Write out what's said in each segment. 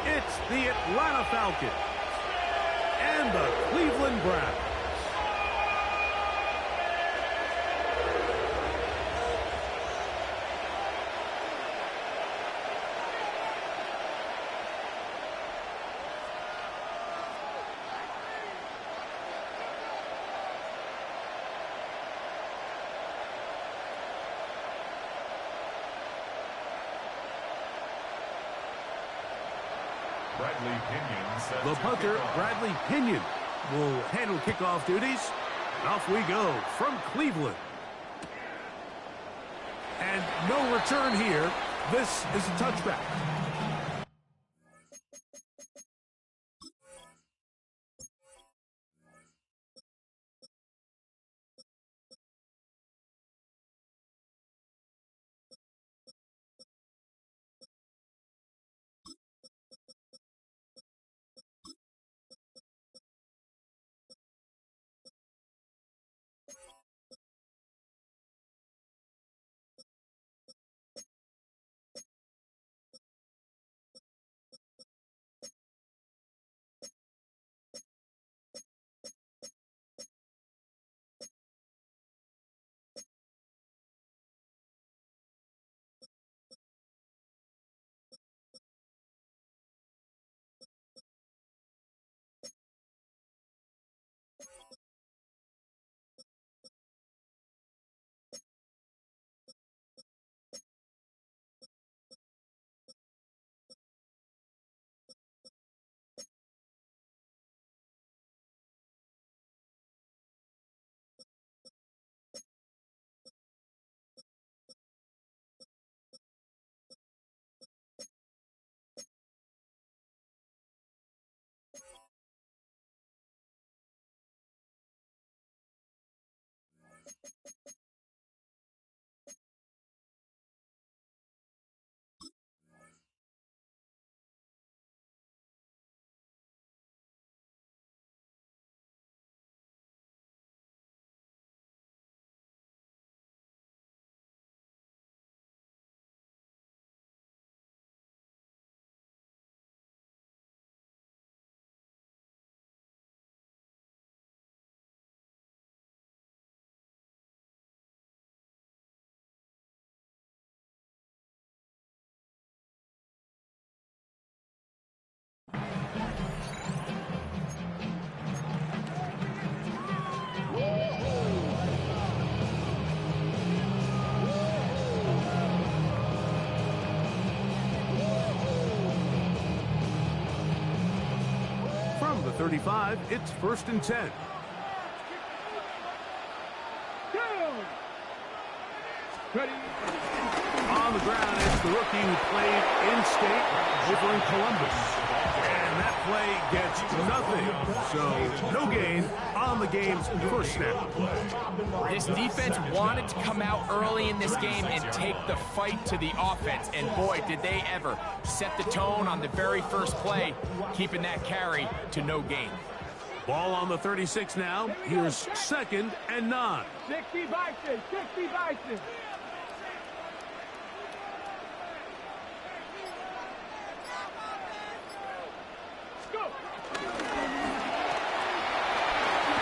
It's the Atlanta Falcons and the Cleveland Browns. The punter, Bradley Pinion, will handle kickoff duties. And off we go from Cleveland. And no return here. This is a touchback. From the 35, it's 1st and 10. On the ground, it's the rookie who played in-state over in Columbus. And that play gets nothing. So, no gain on the game's first snap. This defense wanted to come out early in this game and take the fight to the offense. And boy, did they ever set the tone on the very first play, keeping that carry to no gain. Ball on the 36 now. Here's 2nd and 9. 60 Bison, 60 Bison.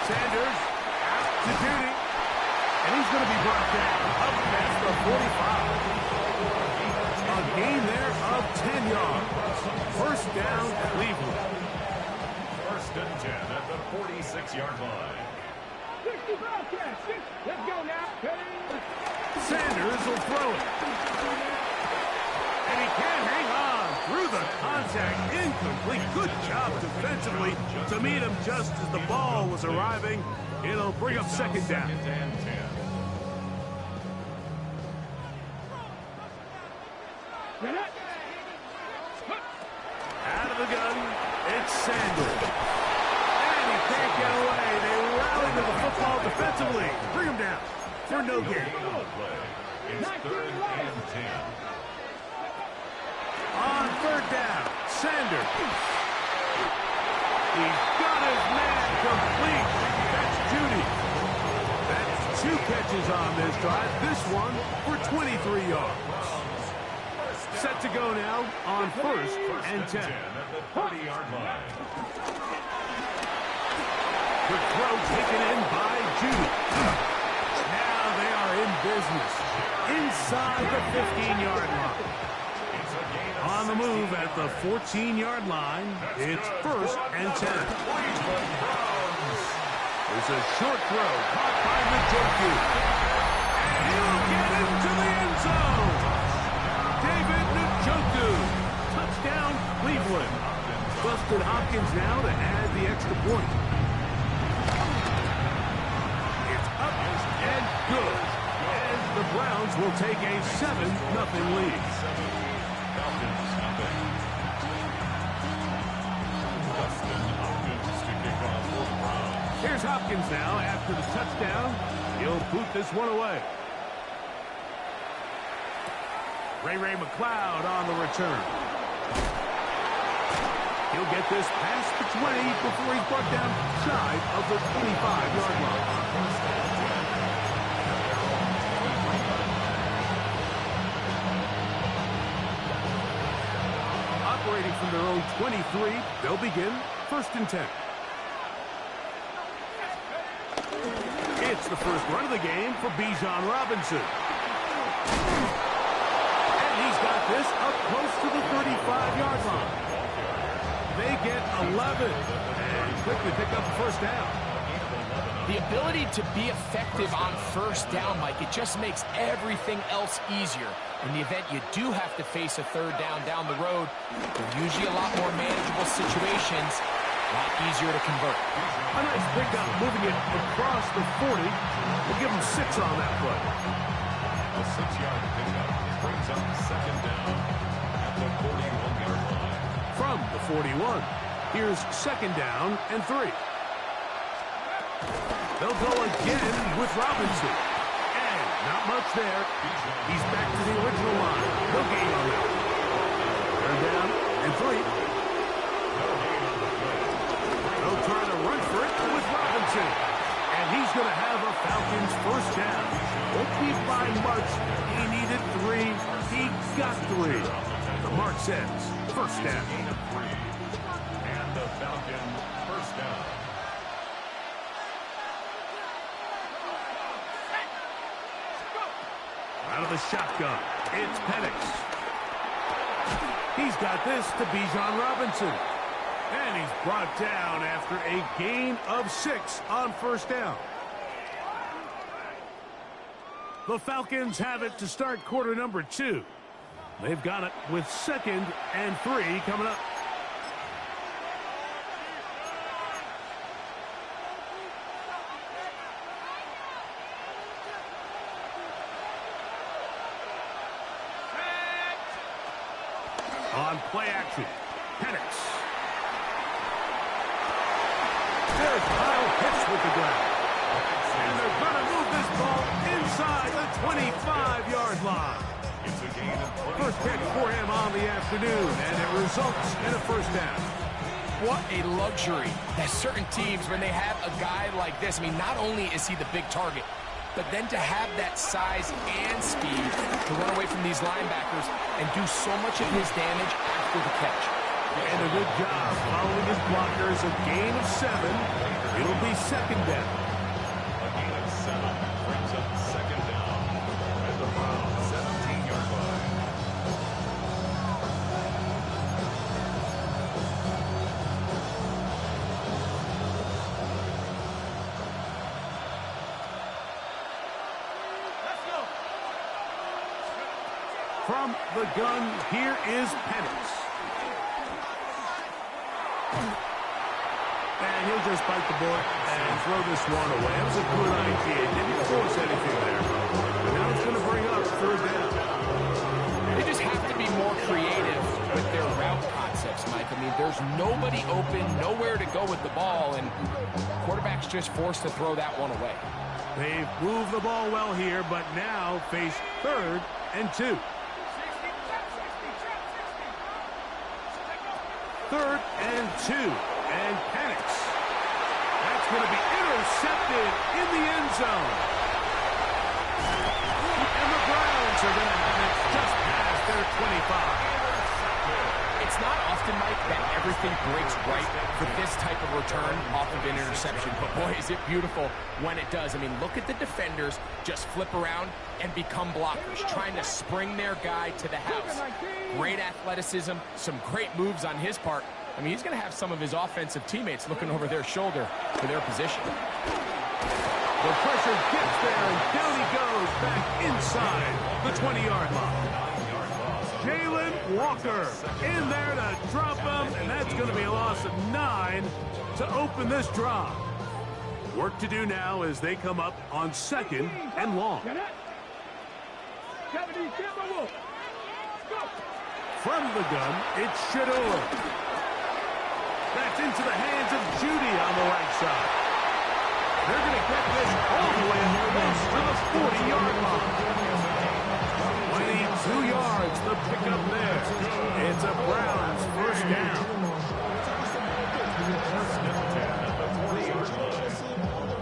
Sanders out to duty, and he's going to be brought down up past the 45. A gain there of 10 yards. 1st down, Cleveland. 1st and 10 at the 46-yard line. 60 Bobcats, let's go now. Sanders will throw it. And he can't hang on through the contact. Incomplete. Good job defensively to meet him just as the ball was arriving. It'll bring up 2nd down. Out of the gun, it's Sanders. And he can't get away. They rally to the football defensively. Bring him down for no gain. It's 3rd and 10. On 3rd down, Sanders. He's got his man complete. That's Judy. That's 2 catches on this drive. This one for 23 yards. set to go now on 1st and 10. At the 30-yard line. The throw taken in by Judy. Now they are in business inside the 15-yard line. On the move at the 14-yard line, it's 1st and 10. There's a short throw caught by Njoku. And he'll get into the end zone. David Njoku. Touchdown, Cleveland. Dustin Hopkins now to add the extra point. It's up and good. And the Browns will take a 7-0 lead. Here's Hopkins now after the touchdown. He'll boot this one away. Ray McCloud on the return. He'll get this past the 20 before he's brought down shy of the 25-yard line. Operating from their own 23, they'll begin 1st and 10. It's the first run of the game for Bijan Robinson. And he's got this up close to the 35-yard line. They get 11 and quickly pick up the 1st down. The ability to be effective on 1st down, Mike, it just makes everything else easier. In the event you do have to face a 3rd down the road, they're usually a lot more manageable situations. A lot easier to convert. A nice pickup, moving it across the 40. We'll give him 6 on that play. A 6-yard pickup brings up 2nd down at the 41-yard line. From the 41, here's 2nd down and 3. They'll go again with Robinson. And not much there. He's back to the original line. No gain on that. 3rd down and 3. They'll try to run for it with Robinson. And he's going to have a Falcons 1st down. Won't be by much. He needed 3. He got 3. The mark says 1st down. And the Falcons 1st down. Out of the shotgun, it's Penix. He's got this to Bijan Robinson. And he's brought down after a gain of 6 on 1st down. The Falcons have it to start quarter number 2. They've got it with 2nd and 3 coming up. On play action, Penix. There's Kyle Pitts with the grab. And they're going to move this ball inside the 25-yard line. It's a gain of 20. 1st catch for him on the afternoon, and it results in a 1st down. What a luxury that certain teams, when they have a guy like this, I mean, not only is he the big target, but then to have that size and speed to run away from these linebackers and do so much of his damage after the catch. And a good job following his blockers. A gain of 7. It'll be 2nd down. A gain of 7 brings up 2nd down at the Browns 17-yard line. From the gun, here is Penix. And he'll just bite the bullet and throw this one away. That was a good idea. Didn't force anything there. But now it's going to bring up 3rd down. They just have to be more creative with their route concepts, Mike. I mean, there's nobody open, nowhere to go with the ball, and quarterback's just forced to throw that one away. They've moved the ball well here, but now face 3rd and 2. 3rd and 2. And Penix. That's going to be intercepted in the end zone. And the Browns are going to have it just past their 25. It's not often, Mike, that everything breaks right for this type of return off of an interception. But, boy, is it beautiful when it does. I mean, look at the defenders just flip around and become blockers, trying to spring their guy to the house. Great athleticism, some great moves on his part. I mean, he's going to have some of his offensive teammates looking over their shoulder for their position. The pressure gets there, and down he goes back inside the 20-yard line. Jalen Walker in there to drop him, and that's going to be a loss of 9 to open this drive. Work to do now as they come up on 2nd and long. From the gun, it's Shedeur. That's into the hands of Judy on the right side. They're going to get this all the way close to the 40-yard line. 22 yards, the pickup there. It's a Browns first down.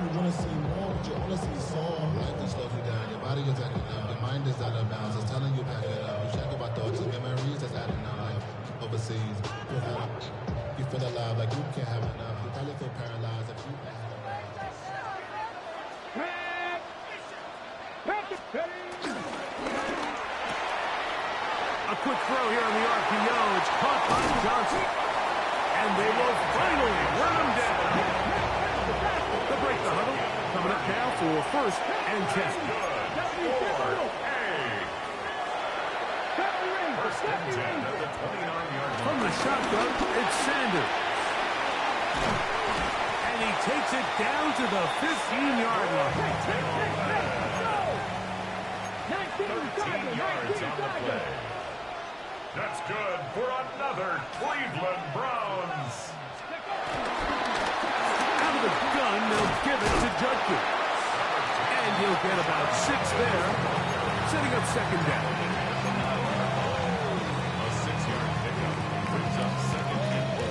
You want to see more, but you want to see Saul. Life just slows you down. Your body is acting up. Your mind is out of bounds. It's telling you pack it up. You check about thoughts and memories that's adding up. Overseas, you feel alive like you can't have enough. You probably feel paralyzed if you can't have enough. A quick throw here on the RPO. It's caught by Johnson. And they will finally run him down. They'll break the huddle. Coming up now for 1st and 10. First and 10 at the 29-yard line. From the shotgun, it's Sanders. And he takes it down to the 15-yard line. 13 yards on the play. That's good for another Cleveland Browns. Out of the gun, they'll give it to Judkins. And he'll get about 6 there, setting up 2nd down. A 6-yard pickup brings up 2nd and 4.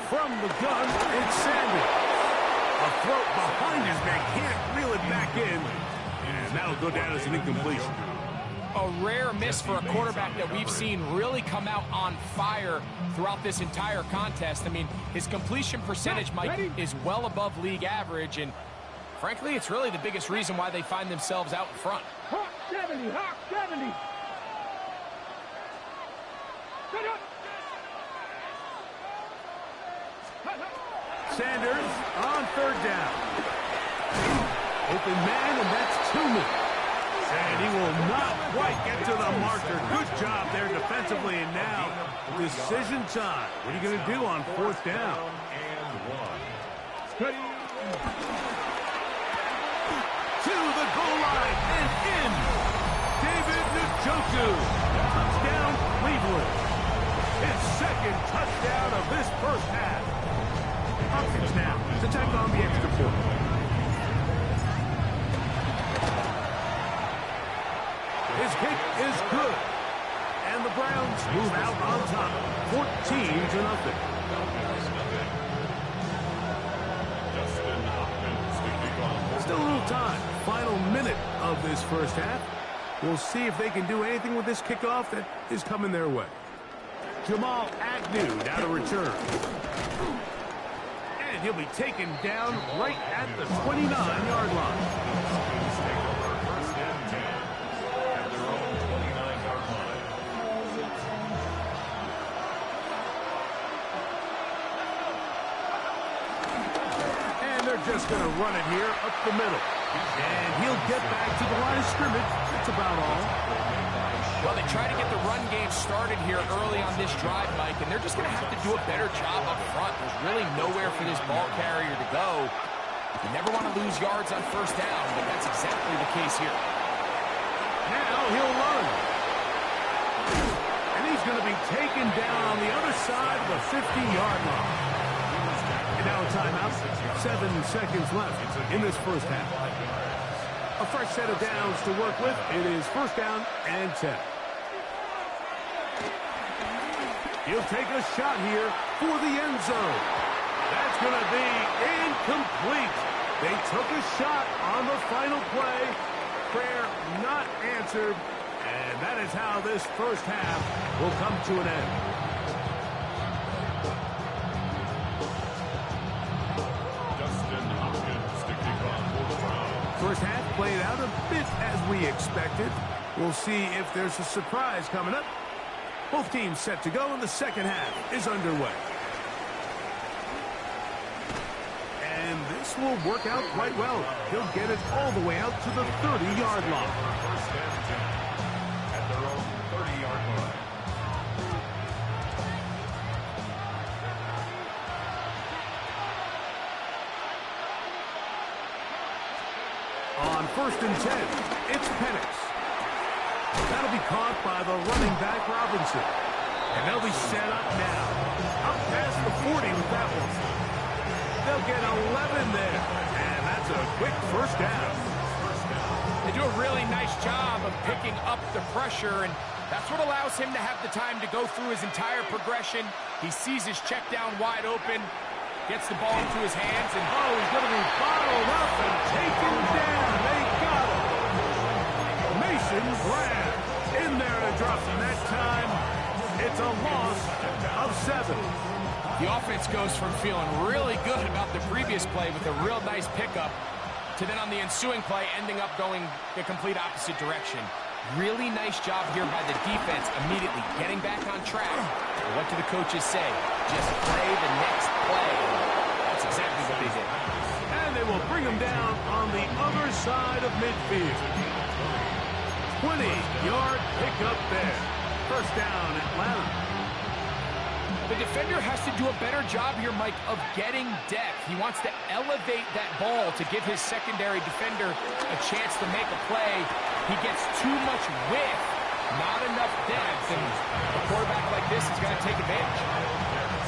From the gun, it's Sanders. A throw behind his man, can't reel it back in. And that'll go down as an incompletion. A rare miss for a quarterback that we've seen really come out on fire throughout this entire contest. I mean, his completion percentage, Mike, is well above league average, and frankly, it's really the biggest reason why they find themselves out in front. Hawk 70, Hawk 70. Sanders on 3rd down. Open man, and that's Toomey. And he will not quite get to the marker. Good job there defensively, and now decision time. What are you going to do on 4th down? And 1. To the goal line and in. David Njoku. Touchdown, Cleveland. His 2nd touchdown of this first half. Hopkins now to take on the extra point. His kick is good. And the Browns move out on top. 14-0. Still a little time. Final minute of this first half. We'll see if they can do anything with this kickoff that is coming their way. Jamal Agnew now to return. And he'll be taken down right at the 29-yard line. First and 10 at their own 29-yard line. And they're just going to run it here up the middle. And he'll get back to the line of scrimmage. That's about all. Well, they try to get the run game started here early on this drive, Mike, and they're just going to have to do a better job up front. There's really nowhere for this ball carrier to go. You never want to lose yards on 1st down, but that's exactly the case here. Now he'll run. And he's going to be taken down on the other side of the 50-yard line. And now a timeout. 7 seconds left in this first half. A fresh set of downs to work with. It is 1st down and 10. He'll take a shot here for the end zone. That's going to be incomplete. They took a shot on the final play. Prayer not answered. And that is how this first half will come to an end. Dustin Hopkins sticking on for the Browns. First half played out a bit as we expected. We'll see if there's a surprise coming up. Both teams set to go, and the second half is underway. And this will work out quite well. He'll get it all the way out to the 30-yard line. First and 10 at their own 30-yard line. On first and 10, it's Penix. That'll be caught by the running back, Robinson. And they'll be set up now. Up past the 40 with that one. They'll get 11 there. And that's a quick first down. They do a really nice job of picking up the pressure, and that's what allows him to have the time to go through his entire progression. He sees his check down wide open, gets the ball into his hands, and oh, he's going to be bottled up and taken down. They got him. Mason Graham in there to drop him. That time, it's a loss of 7. the offense goes from feeling really good about the previous play with a real nice pickup to then on the ensuing play ending up going the complete opposite direction. Really nice job here by the defense immediately getting back on track. And what do the coaches say? Just play the next play. That's exactly what they did. And they will bring him down on the other side of midfield. 20-yard pickup there. First down, Atlanta. The defender has to do a better job here, Mike, of getting depth. He wants to elevate that ball to give his secondary defender a chance to make a play. He gets too much width, not enough depth, and a quarterback like this is going to take advantage.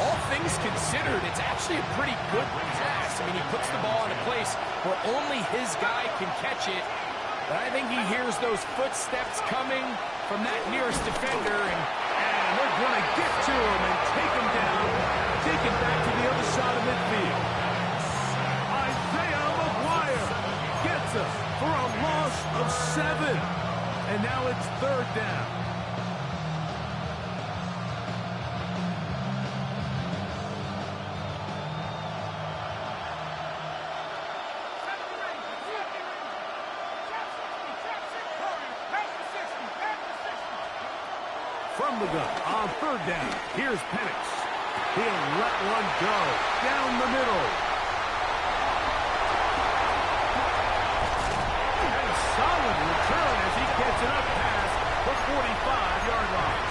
All things considered, it's actually a pretty good pass. I mean, he puts the ball in a place where only his guy can catch it, but I think he hears those footsteps coming from that nearest defender, and they're going to get to him and take him down, take him back to the other side of midfield. Isaiah McGuire gets him for a loss of 7. And now it's third down. From the gun, on third down, here's Penix. He'll let one go down the middle. And a solid return as he gets it up past the 45-yard line.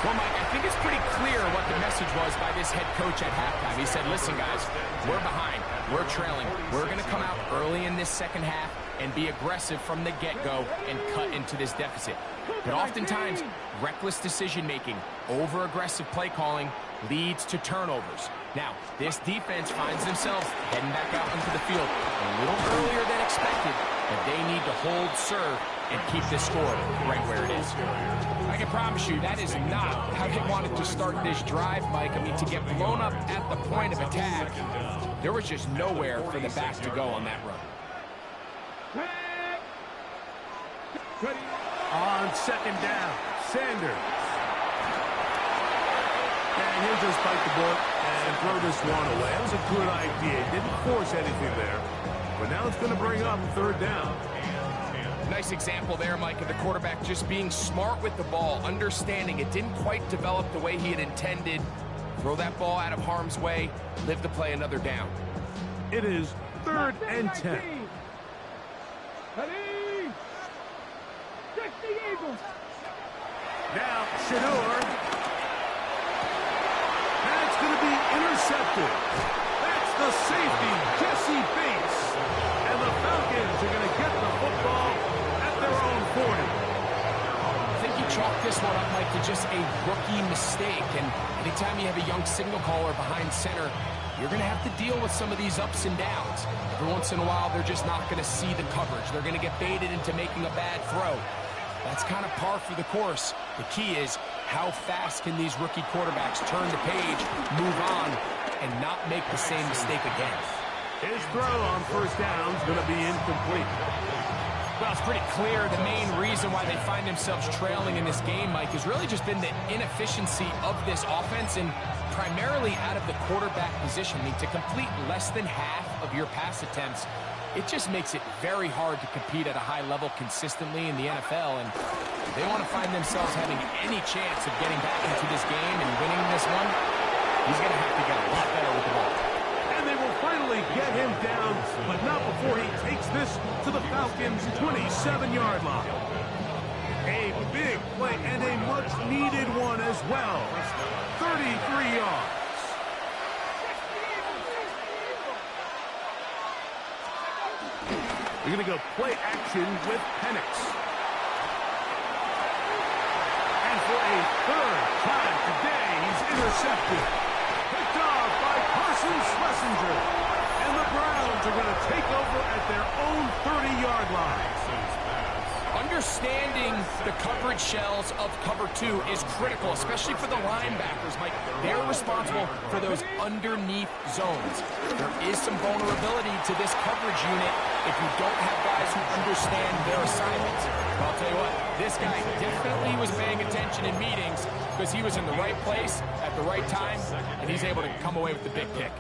Well, Mike, I think it's pretty clear what the message was by this head coach at halftime. He said, listen, guys, we're behind. We're trailing. We're going to come out early in this second half and be aggressive from the get-go and cut into this deficit. But oftentimes, reckless decision-making, over-aggressive play calling leads to turnovers. Now, this defense finds themselves heading back out into the field a little earlier than expected, but they need to hold serve and keep this score right where it is. I can promise you that is not how they wanted to start this drive, Mike. I mean, to get blown up at the point of attack, there was just nowhere for the back to go on that run. On second down, Sanders. And he'll just bite the bullet and throw this one away. That was a good idea. Didn't force anything there. But now it's going to bring up third down. Nice example there, Mike, of the quarterback just being smart with the ball, understanding it didn't quite develop the way he had intended. Throw that ball out of harm's way, live to play another down. It is third and 10. Now, Shedeur. That's going to be intercepted. That's the safety, Jesse Bates. And the Falcons are going to get the football at their own 40. I think you chalk this one up, Mike, to just a rookie mistake. And anytime you have a young signal caller behind center, you're going to have to deal with some of these ups and downs. Every once in a while, they're just not going to see the coverage. They're going to get baited into making a bad throw. That's kind of par for the course. The key is, How fast can these rookie quarterbacks turn the page, move on, and not make the same mistake again? His throw on first down is going to be incomplete. Well, it's pretty clear the main reason why they find themselves trailing in this game, Mike, has really just been the inefficiency of this offense and primarily out of the quarterback position. I mean, to complete less than half of your pass attempts, it just makes it very hard to compete at a high level consistently in the NFL. And if they want to find themselves having any chance of getting back into this game and winning this one, he's going to have to get a lot better with the ball. And they will finally get him down, but not before he takes this to the Falcons' 27-yard line. A big play and a much-needed one as well. 33 yards. We're going to go play action with Penix. And for a third time today, he's intercepted. Picked off by Carson Schlesinger. And the Browns are going to take over at their own 30-yard line. Understanding the coverage shells of cover two is critical, especially for the linebackers, Mike. They're responsible for those underneath zones. There is some vulnerability to this coverage unit if you don't have guys who understand their assignments. But I'll tell you what, this guy definitely was paying attention in meetings because he was in the right place at the right time, and he's able to come away with the big pick.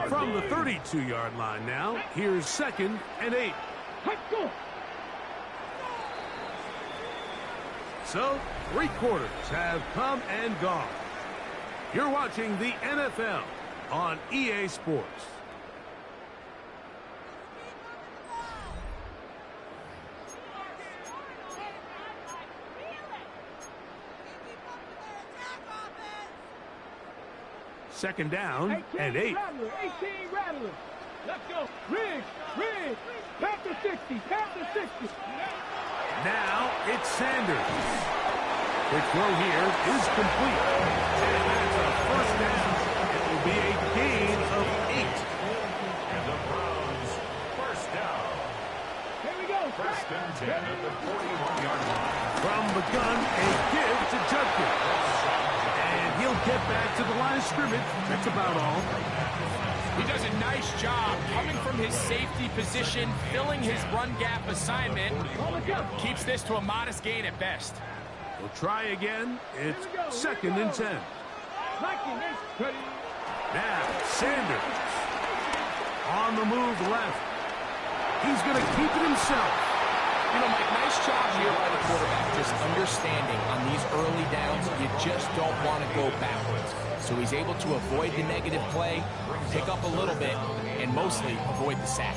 From the 32-yard line now, here's 2nd and 8. Let's go. So, 3 quarters have come and gone. You're watching the NFL on EA Sports. Second down and 8. Rattler, 18 Rattler. Let's go. Riggs. Past the 60. Now it's Sanders. The throw here is complete. And that's a first down. It will be a gain of 8. And the Browns, first down. Here we go. First and 10 at the 41-yard line. From the gun, a give to Judkins. And he'll get back to the line of scrimmage. That's about all. He does a nice job coming from his safety position, filling his run gap assignment. Keeps this to a modest gain at best. We'll try again. It's 2nd and 10. Now, Sanders. On the move left. He's going to keep it himself. You know, Mike, nice job here by the quarterback, just understanding on these early downs, you just don't want to go backwards. So he's able to avoid the negative play, pick up a little bit, and mostly avoid the sack.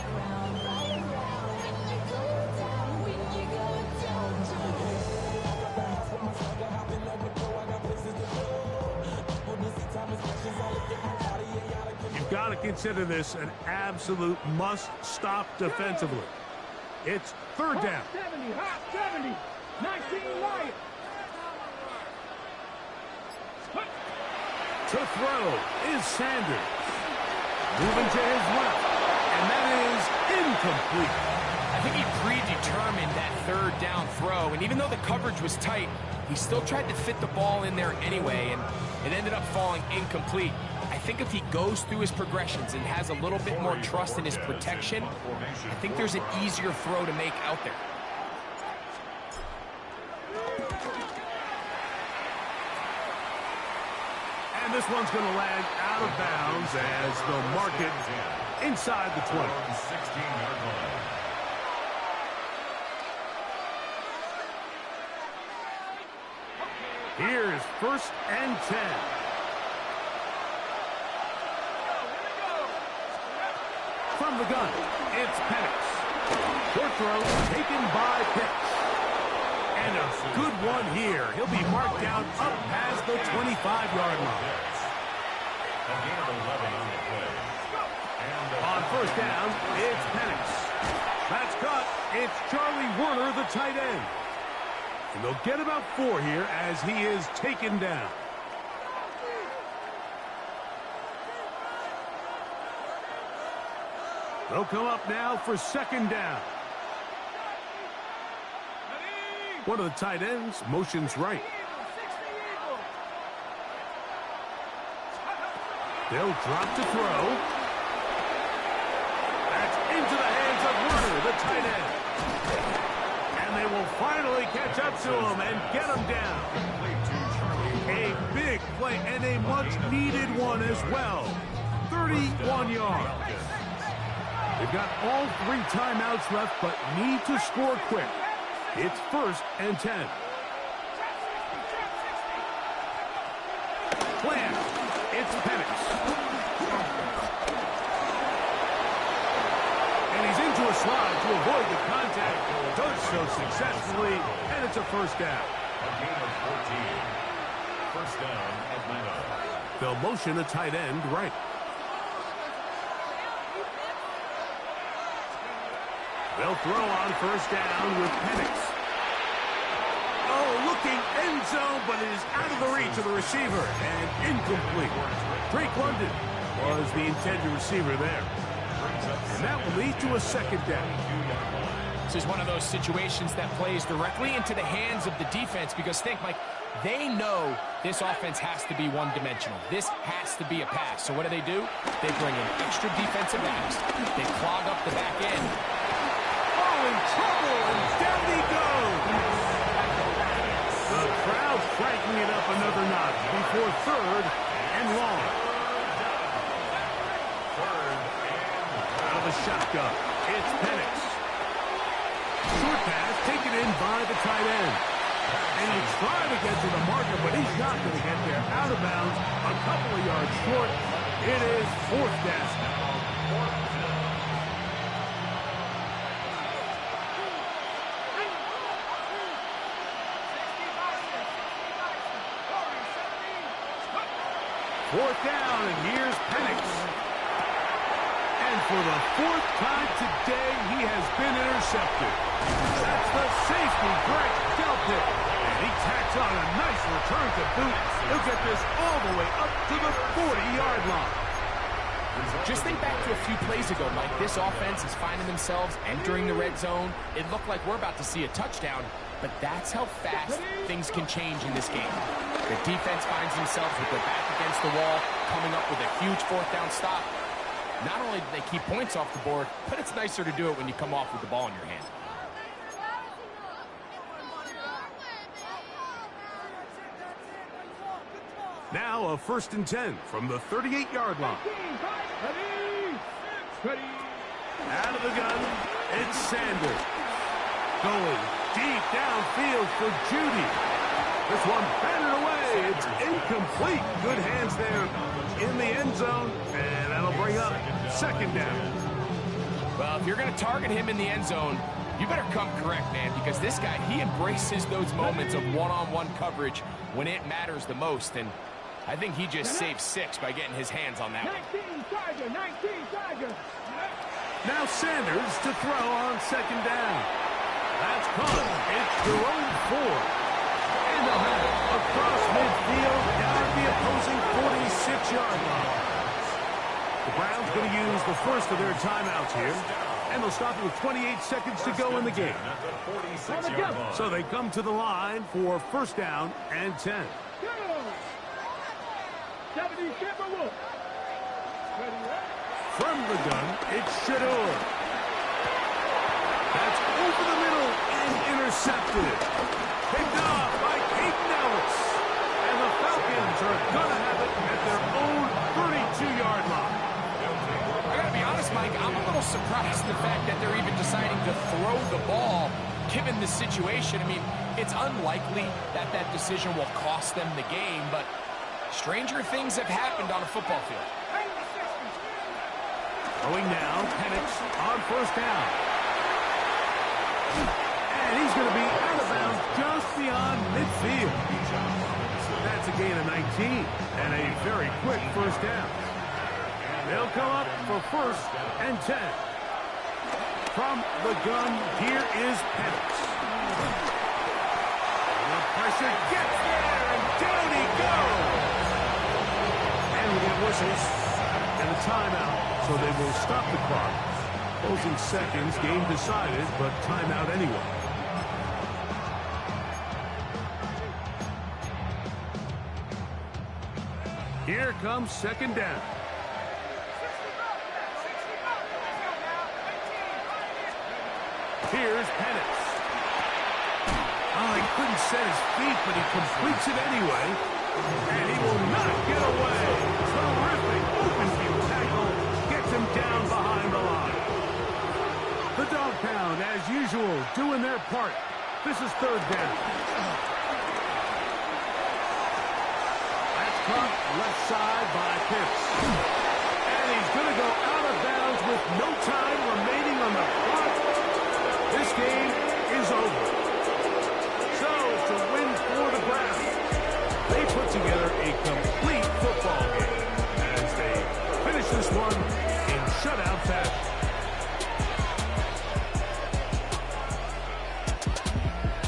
You've got to consider this an absolute must-stop defensively. It's 3rd down. 70, hot 70. 19 Wyatt. To throw is Sanders. Moving to his left. And that is incomplete. I think he predetermined that 3rd down throw, and even though the coverage was tight, he still tried to fit the ball in there anyway, and it ended up falling incomplete. I think if he goes through his progressions and has a little bit more trust in his protection, I think there's an easier throw to make out there. And this one's going to land out of bounds as they'll mark it inside the 20. 16-yard line. Here's 1st and 10. From the gun, it's Penix. Short throw taken by Pitts. And a good one here. He'll be marked down up past the 25-yard line. A gain of 11 on the play. On first down, it's Penix. That's cut. It's Charlie Werner, the tight end. And they'll get about 4 here as he is taken down. They'll come up now for 2nd down. One of the tight ends motions right. They'll drop to throw. That's into the hands of Werner, the tight end. And they will finally catch up to him and get him down. A big play and a much-needed one as well. 31 yards. They've got all 3 timeouts left, but need to score quick. It's 1st and 10. Plan. It's Penix. And he's into a slide to avoid the contact. Does so successfully, and it's a 1st down. A gain of 14. 1st down, Atlanta. They'll motion a tight end right. They'll throw on 1st down with Penix. Oh, looking end zone, but it is out of the reach of the receiver and incomplete. Drake London was the intended receiver there. And that will lead to a 2nd down. This is one of those situations that plays directly into the hands of the defense because think, Mike, they know this offense has to be one-dimensional. This has to be a pass. So what do? They bring in extra defensive backs. They clog up the back end. Oh, in trouble, and down he goes. The crowd cranking it up another notch before 3rd and long. Out of the shotgun, it's Penix. Short pass taken in by the tight end. And he tried to get to the marker, but he's not going to get there. Out of bounds, a couple of yards short. It is 4th down. Fourth down, and here's Penix. And for the 4th time today, he has been intercepted. That's the safety, Greg Delpit. And he tacks on a nice return to boot. He'll get this all the way up to the 40-yard line. Just think back to a few plays ago, Mike. This offense is finding themselves entering the red zone. It looked like we're about to see a touchdown, but that's how fast things can change in this game. The defense finds themselves with their back against the wall, coming up with a huge 4th down stop. Not only do they keep points off the board, but it's nicer to do it when you come off with the ball in your hand. Now a 1st and 10 from the 38-yard line. Ready. Out of the gun, it's Sanders. Going deep downfield for Judy. This one batted away. It's incomplete. Good hands there in the end zone, and that'll bring up 2nd down. Well, if you're going to target him in the end zone, you better come correct, man, because this guy, he embraces those moments of one-on-one coverage when it matters the most, and I think he just saved 6 by getting his hands on that one. 19 Tiger. Now Sanders to throw on 2nd down. That's caught. It's Jerome Ford. And they'll have it across midfield down the opposing 46-yard line. The Browns going to use the 1st of their timeouts here. And they'll stop it with 28 seconds to go in the game. So they come to the line for 1st down and 10. 70 Timberwolves. From the gun, it's Shador. That's over the middle and intercepted. Picked off by Peyton Ellis. And the Falcons are going to have it at their own 32-yard line. I got to be honest, Mike, I'm a little surprised at the fact that they're even deciding to throw the ball given the situation. I mean, it's unlikely that that decision will cost them the game, but stranger things have happened on a football field. Going now, Penix on 1st down. And he's going to be out of bounds just beyond midfield. That's a gain of 19 and a very quick 1st down. They'll come up for 1st and 10. From the gun, here is Penix. The pressure gets there, and down he goes. And we get whistles and a timeout. So they will stop the clock. Closing seconds, game decided, but timeout anyway. Here comes 2nd down. Here's Penix. Oh, he couldn't set his feet, but he completes it anyway. And he will not get away. Terrific open field tackle. Gets him down behind the line. The Dog Pound, as usual, doing their part. This is third down. That's caught left side by Pitts. And he's going to go out of bounds with no time remaining on the clock. This game is over. So it's a win for the Browns. They put together a complete football game as they finish this one in shutout fashion.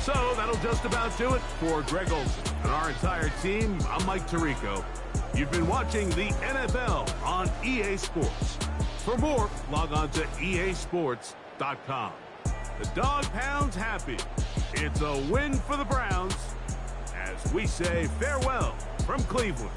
So that'll just about do it for Greg Olsen and our entire team. I'm Mike Tirico. You've been watching the NFL on EA Sports. For more, log on to easports.com. The Dog Pound's happy. It's a win for the Browns as we say farewell from Cleveland.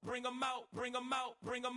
Bring 'em out, bring 'em out, bring 'em out.